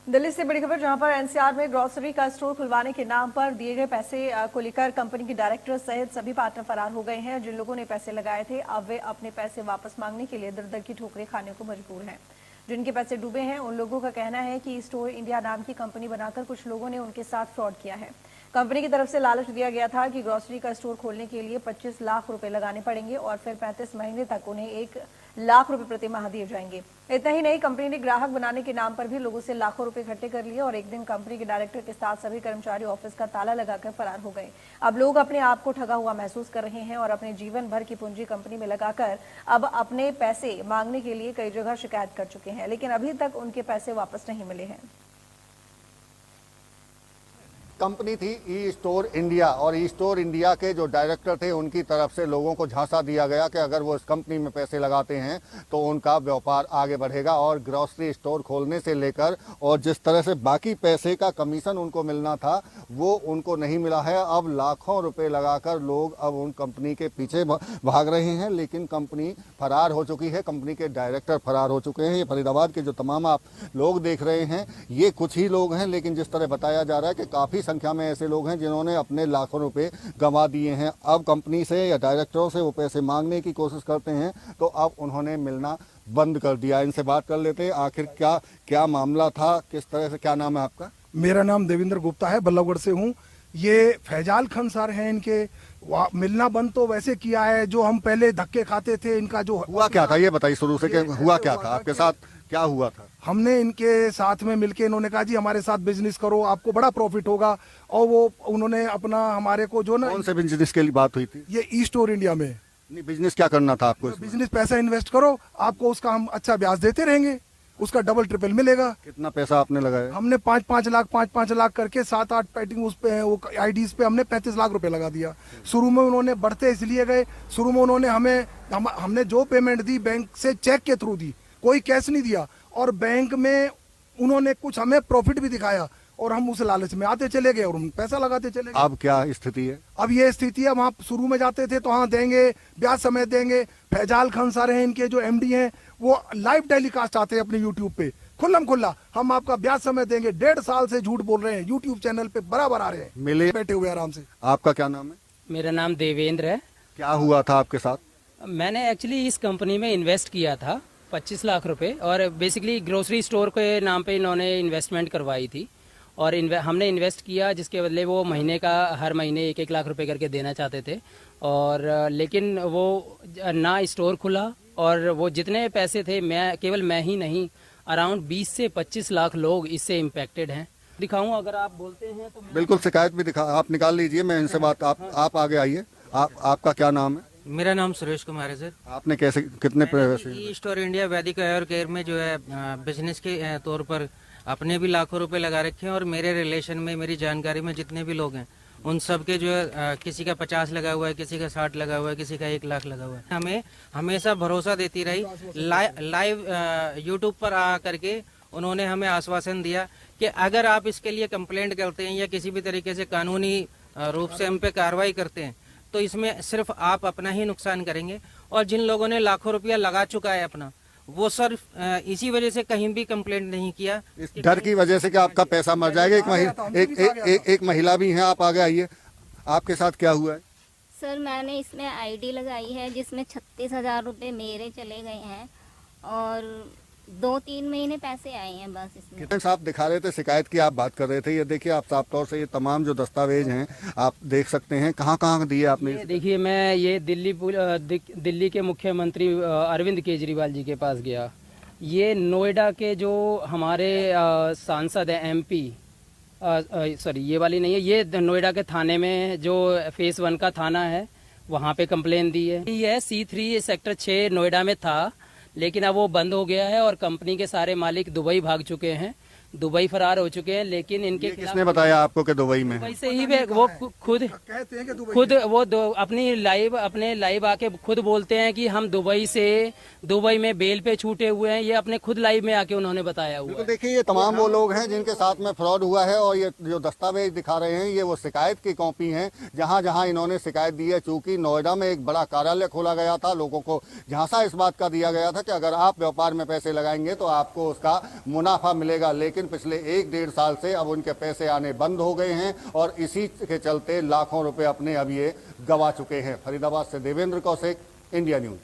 दिल्ली से बड़ी खबर, जहां पर एनसीआर में ग्रोसरी का स्टोर खुलवाने के नाम पर दिए गए पैसे को लेकर कंपनी के डायरेक्टर सहित सभी पार्टनर फरार हो गए हैं। जिन लोगों ने पैसे लगाए थे, अब वे अपने पैसे वापस मांगने के लिए दर-दर की ठोकरें खाने को मजबूर हैं। जिनके पैसे डूबे हैं, उन लोगों का कहना है कि स्टोर इंडिया नाम की कंपनी बनाकर कुछ लोगों ने उनके साथ फ्रॉड किया है। कंपनी की तरफ से लालच दिया गया था कि ग्रोसरी का स्टोर खोलने के लिए 25 लाख रुपए लगाने पड़ेंगे और फिर 35 महीने तक उन्हें 1 लाख रुपए प्रति माह दिए जाएंगे। इतना ही नहीं, कंपनी ने ग्राहक बनाने के नाम पर भी लोगों से लाखों रुपए इकट्ठे कर लिए और एक दिन कंपनी के डायरेक्टर के साथ सभी कर्मचारी ऑफिस का ताला लगाकर फरार हो गए। अब लोग अपने आप को ठगा हुआ महसूस कर रहे हैं और अपने जीवन भर की पूंजी कंपनी में लगाकर अब अपने पैसे मांगने के लिए कई जगह शिकायत कर चुके हैं, लेकिन अभी तक उनके पैसे वापस नहीं मिले हैं। कंपनी थी ई स्टोर इंडिया और ई स्टोर इंडिया के जो डायरेक्टर थे उनकी तरफ से लोगों को झांसा दिया गया कि अगर वो इस कंपनी में पैसे लगाते हैं तो उनका व्यापार आगे बढ़ेगा और ग्रोसरी स्टोर खोलने से लेकर और जिस तरह से बाकी पैसे का कमीशन उनको मिलना था वो उनको नहीं मिला है। अब लाखों रुपए लगाकर लोग अब उन कंपनी के पीछे भाग रहे हैं, लेकिन कंपनी फरार हो चुकी है, कंपनी के डायरेक्टर फरार हो चुके हैं। ये फरीदाबाद के जो तमाम आप लोग देख रहे हैं ये कुछ ही लोग हैं, लेकिन जिस तरह बताया जा रहा है कि काफ़ी संख्या में ऐसे लोग हैं जिन्होंने अपने लाखों रुपए गंवा दिए हैं। अब कंपनी से या डायरेक्टरों से वो पैसे मांगने की कोशिश करते हैं तो अब उन्होंने मिलना बंद कर दिया। इनसे बात कर लेते हैं, आखिर क्या मामला था, किस तरह से। क्या नाम है आपका? मेरा नाम देवेंद्र गुप्ता है, बल्लभगढ़ से हूँ। ये फैजाल खान सर हैं, इनके मिलना बंद तो वैसे किया है जो हम पहले धक्के खाते थे। इनका जो हुआ क्या था ये बताइए शुरू से, हुआ क्या था आपके साथ, क्या हुआ था? हमने इनके साथ में मिलके, इन्होंने कहा जी हमारे साथ बिजनेस करो, आपको बड़ा प्रॉफिट होगा। और वो उन्होंने अपना हमारे को जो ना, कौन से बिजनेस के लिए बात हुई थी? ये ई स्टोर इंडिया में। नहीं, बिजनेस क्या करना था आपको? बिजनेस पैसा इन्वेस्ट करो, आपको उसका हम अच्छा ब्याज देते रहेंगे, उसका डबल ट्रिपल मिलेगा। कितना पैसा आपने लगाया? हमने 5-5 लाख करके 7-8 पैटिंग उस पे वो आईडीज पे हमने 35 लाख रुपए लगा दिया। शुरू में उन्होंने बढ़ते इसलिए गए, शुरू में उन्होंने हमने जो पेमेंट दी बैंक से चेक के थ्रू दी, कोई कैश नहीं दिया। और बैंक में उन्होंने कुछ हमें प्रॉफिट भी दिखाया और हम उस लालच में आते चले गए और हम पैसा लगाते चले गए। अब क्या स्थिति है? अब ये स्थिति है, वहाँ शुरू में जाते थे तो हाँ देंगे, ब्याज समेत देंगे। फैजाल खान सर हैं, इनके जो एमडी हैं, वो लाइव टेलीकास्ट आते हैं अपने यूट्यूब पे खुल्लम खुल्ला, हम आपका ब्याज समेत देंगे। 1.5 साल से झूठ बोल रहे हैं, यूट्यूब चैनल पे बराबर आ रहे हैं, मिले बैठे हुए आराम से। आपका क्या नाम है? मेरा नाम देवेंद्र है। क्या हुआ था आपके साथ? मैंने एक्चुअली इस कंपनी में इन्वेस्ट किया था 25 लाख रुपए और बेसिकली ग्रोसरी स्टोर के नाम पे इन्होंने इन्वेस्टमेंट करवाई थी और हमने इन्वेस्ट किया, जिसके बदले वो महीने का हर महीने 1-1 लाख रुपए करके देना चाहते थे। और लेकिन वो ना स्टोर खुला और वो जितने पैसे थे, केवल मैं ही नहीं, अराउंड 20 से 25 लाख लोग इससे इम्पेक्टेड हैं। दिखाऊं अगर आप बोलते हैं तो? बिल्कुल, शिकायत भी आप निकाल लीजिए, मैं इनसे बात, आप आगे आइए। आपका क्या नाम है? मेरा नाम सुरेश कुमार है सर। आपने कैसे, कितने पैसे? ई स्टोर इंडिया वैदिक हेयर केयर में जो है बिजनेस के तौर पर अपने भी लाखों रुपए लगा रखे हैं और मेरे रिलेशन में, मेरी जानकारी में जितने भी लोग हैं उन सब के जो है किसी का 50 लगा हुआ है, किसी का 60 लगा हुआ है, किसी का 1 लाख लगा हुआ है। हमें हमेशा भरोसा देती रही। लाइव यूट्यूब पर आ करके उन्होंने हमें आश्वासन दिया कि अगर आप इसके लिए कंप्लेंट करते हैं या किसी भी तरीके से कानूनी रूप से हम पे कार्रवाई करते हैं तो इसमें सिर्फ आप अपना ही नुकसान करेंगे। और जिन लोगों ने लाखों रुपया लगा चुका है अपना, वो सिर्फ इसी वजह से कहीं भी कंप्लेंट नहीं किया, इस डर की वजह से कि आपका पैसा मर जाएगा। एक महिला भी हैं, आप आगे आइए। आपके साथ क्या हुआ है? सर, मैंने इसमें आईडी लगाई है जिसमें 36,000 रुपये मेरे चले गए हैं और 2-3 महीने पैसे आए हैं बस इसमें। कितने साहब दिखा रहे थे, शिकायत की आप बात कर रहे थे। ये देखिए आप साफ तौर से ये तमाम जो दस्तावेज हैं आप देख सकते हैं। कहाँ दिए आपने? देखिए, मैं ये दिल्ली के मुख्यमंत्री अरविंद केजरीवाल जी के पास गया। ये नोएडा के जो हमारे सांसद हैं MP, सॉरी ये वाली नहीं है, ये नोएडा के थाने में जो फेज 1 का थाना है वहाँ पे कंप्लेन दी है। ये C3 सेक्टर 6 नोएडा में था, लेकिन अब वो बंद हो गया है और कंपनी के सारे मालिक दुबई भाग चुके हैं, दुबई फरार हो चुके हैं। लेकिन इनके किसने बताया आपको कि दुबई में? दुबई से ही वो खुद अपने लाइव आके खुद बोलते हैं कि हम दुबई में बेल पे छूटे हुए हैं। ये अपने खुद लाइव में आके उन्होंने बताया हुआ। तो देखिए ये तमाम वो लोग हैं जिनके साथ में फ्रॉड हुआ है और ये जो दस्तावेज दिखा रहे हैं ये वो शिकायत की कॉपी हैं जहां इन्होंने शिकायत दी है। चूंकि नोएडा में एक बड़ा कार्यालय खोला गया था, लोगों को झांसा इस बात का दिया गया था कि अगर आप व्यापार में पैसे लगाएंगे तो आपको उसका मुनाफा मिलेगा, लेकिन लेकिन पिछले 1-1.5 साल से अब उनके पैसे आने बंद हो गए हैं और इसी के चलते लाखों रुपए अपने अब ये गवा चुके हैं। फरीदाबाद से देवेंद्र कौशिक, इंडिया न्यूज।